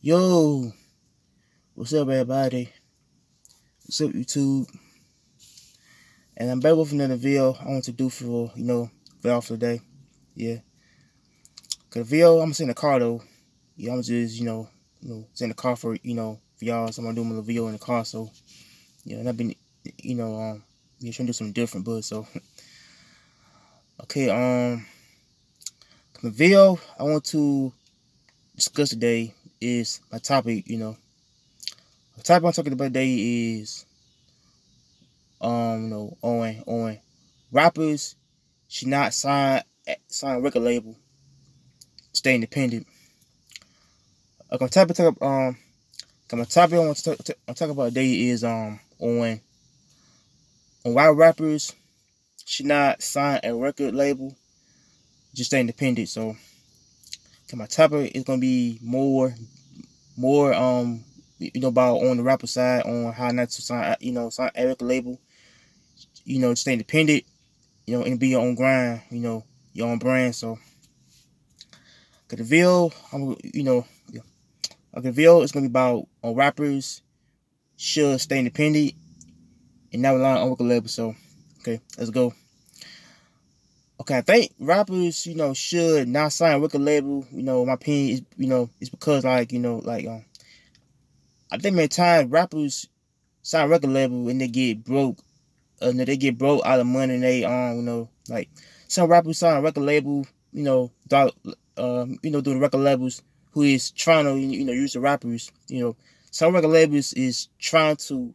Yo, what's up, everybody? What's up, YouTube? And I'm back with another video I want to do for for y'all for the day. Yeah, cause the video I'm gonna send the car though. Yeah, I'm just send the car for for y'all. So I'm gonna do my video in the car. So yeah, and I've been trying to do something different, but so okay. The video I want to discuss today is my topic. The topic I'm talking about today is on rappers should not sign a record label, stay independent. Okay, my topic I want to talk about today is on why rappers should not sign a record label, just stay independent. So okay, my topic is gonna be more about on the rapper side on how not to sign a record label, stay independent, and be your own grind, your own brand. So okay, the video I'm yeah. Okay, the video is gonna be about on rappers should stay independent and not rely on record labels. So okay, let's go. Okay, I think rappers, should not sign a record label. My opinion is, it's because I think many times rappers sign a record label and they get broke. They get broke out of money. And they like some rappers sign a record label. Doing record labels who is trying to use the rappers. Some record labels is trying to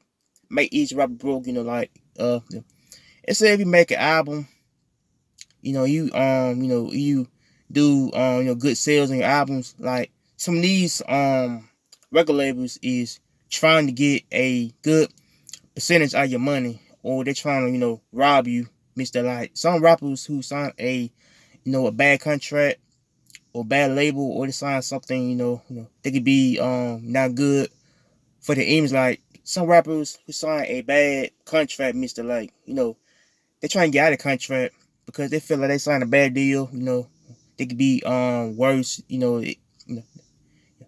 make each rapper broke. Let's say if you make an album, you do good sales on your albums. Like some of these record labels is trying to get a good percentage out of your money, or they're trying to rob you. Mister, like some rappers who sign a bad contract or bad label, or they sign something they could be not good for the image. Like some rappers who sign a bad contract, Mister, like they try and get out of the contract because they feel like they signed a bad deal. They could be worse.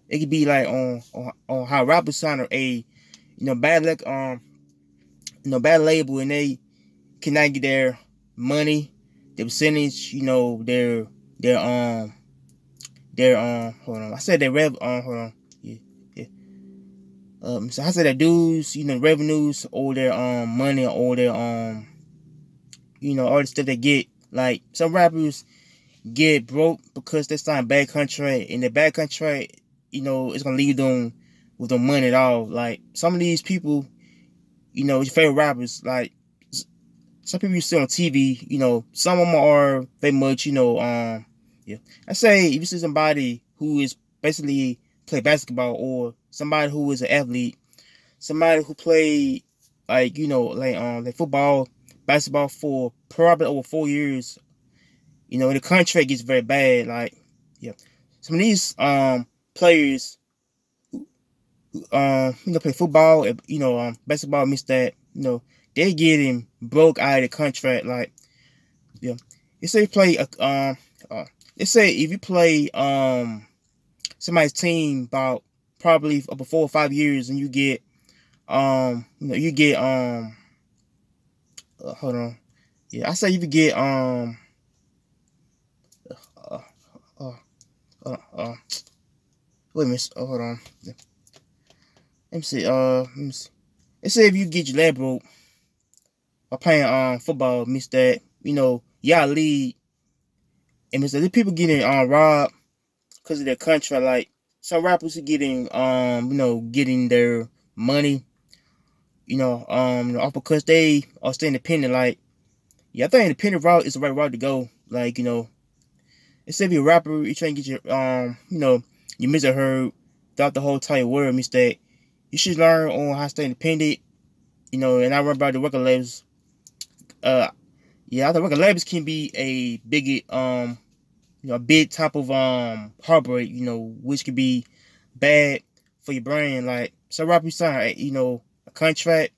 It could be like on how rappers sign a bad bad label, and they cannot get their money, their percentage. Their hold on. I said their hold on. Yeah, yeah. So I said their dues, revenues, or their money, or their all the stuff they get. Like some rappers get broke because they sign bad contract, and the bad contract, it's gonna leave them with no money at all. Like some of these people, your favorite rappers, like some people you see on TV, some of them are very much, yeah. I say if you see somebody who is basically play basketball, or somebody who is an athlete, somebody who play like football, basketball for probably over 4 years, the contract gets very bad. Like, yeah, some of these players, play football, basketball, miss that, they getting broke out of the contract. Like, yeah, let's say you play let's say if you play somebody's team about probably over 4 or 5 years, and you get hold on, yeah, I say if you get uh, uh, uh, wait a minute, hold on, let me see, let's say if you get your leg broke by playing football, miss that, y'all lead, and miss that, the people getting robbed because of their contract. Like some rappers are getting getting their money, off because they are staying independent. Like, yeah, I think independent route is the right route to go. Like, instead of a rapper, you trying to get your your music heard throughout the whole entire world, mistake. You should learn on how to stay independent, and I remember about the record labels. Uh yeah, I think record labels can be a big a big type of heartbreak, which could be bad for your brain. Like some rappers sign a contract,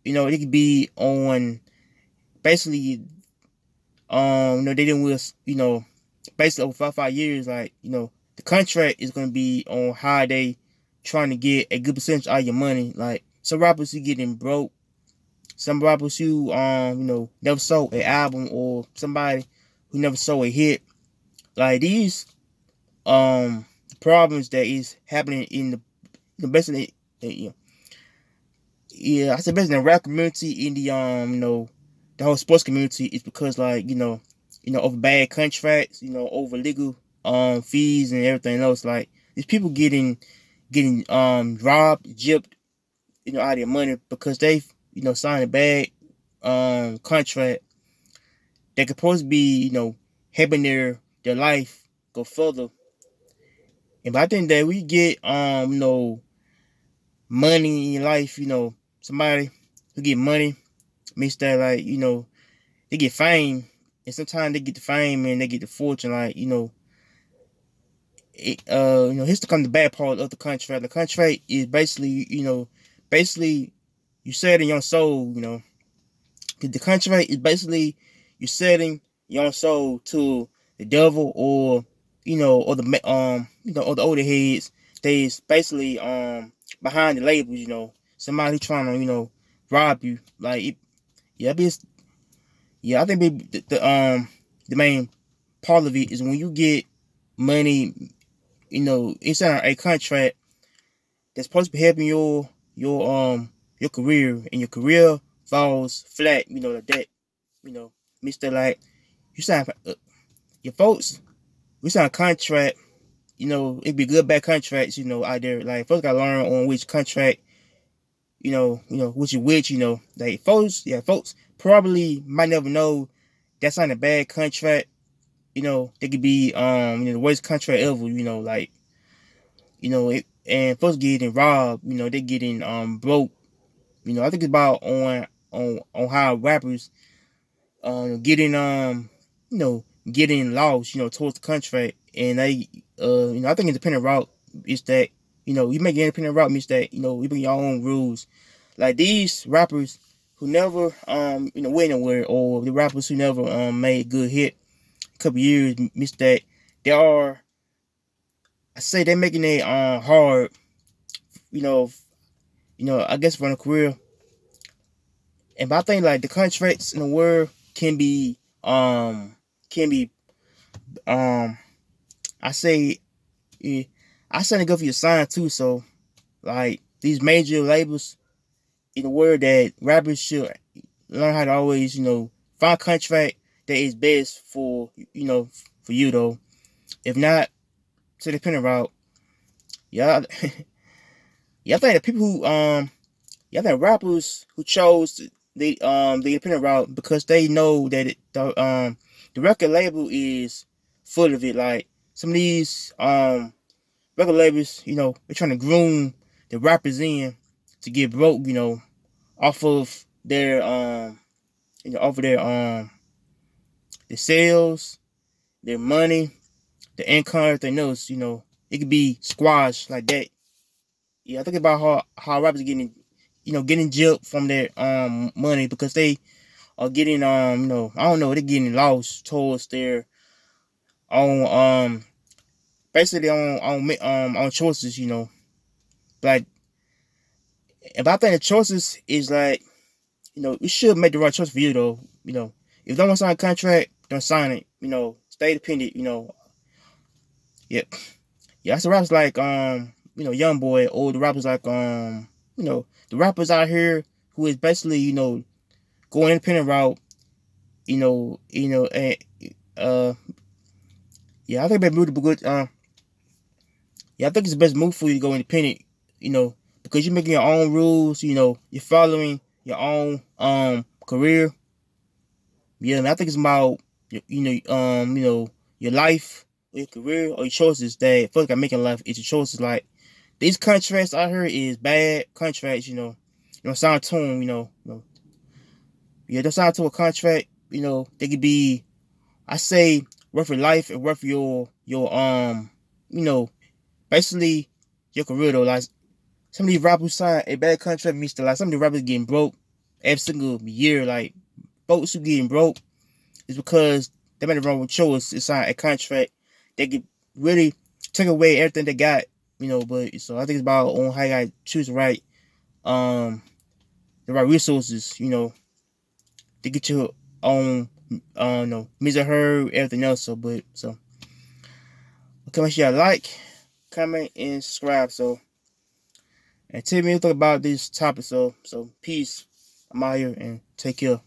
it could be on basically they didn't with basically over 5 years, like the contract is gonna be on how they trying to get a good percentage out of your money. Like some rappers who getting broke, some rappers who never sold an album, or somebody who never sold a hit. Like these problems that is happening in basically, yeah, I said basically in the rap community, in the the whole sports community, is because like over bad contracts, over legal fees and everything else. Like these people getting robbed, gypped, out of their money because they signed a bad contract that could supposed to be helping their life go further. And but I think that we get money in life, somebody who get money means that like they get fame, and sometimes they get the fame and they get the fortune. Like here's to come the bad part of the contract. The contract is basically basically you set in your soul. The contract is basically you setting your own soul to the devil, or or the or the older heads. They's basically behind the labels. Somebody trying to rob you. Like yeah, I think the main part of it is when you get money, inside a contract that's supposed to be helping your career, and your career falls flat. Like that. Mister, like you sign your folks. We sign a contract. It'd be good bad contracts. Out there. Like folks gotta learn on which contract. Which is which. Like folks probably might never know that's not a bad contract. They could be the worst contract ever. Like and folks getting robbed. They getting broke. I think it's about on how rappers getting getting lost, towards the contract. And they I think independent route is that, you make an independent route means that, you bring your own rules. Like these rappers who never went anywhere, or the rappers who never made a good hit a couple years, means that they are, I say they're making it hard, I guess for a career. And but I think like the contracts in the world can be can be I say yeah, I say to go for your sign too. So like these major labels in the world, that rappers should learn how to always find a contract that is best for for you though. If not, to the dependent route. Yeah, yeah. I think the people who I think rappers who chose the independent route because they know that the record label is full of it. Like some of these record labels, they're trying to groom the rappers in to get broke, off of their off of their sales, their money, the income, everything else. It could be squashed like that. Yeah, I think about how rappers are getting getting gypped from their money because they are getting I don't know, they're getting lost towards their own basically on choices. Like if I think the choices is like you should make the right choice for you though. If you don't want to sign a contract, don't sign it. Stay dependent. Yeah, yeah. That's the rappers like Young Boy, or the rappers like the rappers out here who is basically going independent route. And yeah, I think that move to be good. Yeah, I think it's the best move for you to go independent. Because you're making your own rules. You're following your own career. Yeah, I think it's about your life, or your career, or your choices that folks got making life. It's your choices. Like these contracts out here is bad contracts. Don't sign to them. Yeah, don't sign to a contract. They could be, I say, worth your life and worth your basically your career though. Like some of these rappers sign a bad contract means that like some of the rappers getting broke every single year. Like folks who getting broke is because they made the wrong choice to sign a contract that could really take away everything they got, but so I think it's about on how you gotta choose um the right resources, to get your own no music heard, everything else. So okay, make sure you like, comment, and subscribe. So and tell me what you think about this topic. So peace. I'm out here and take care.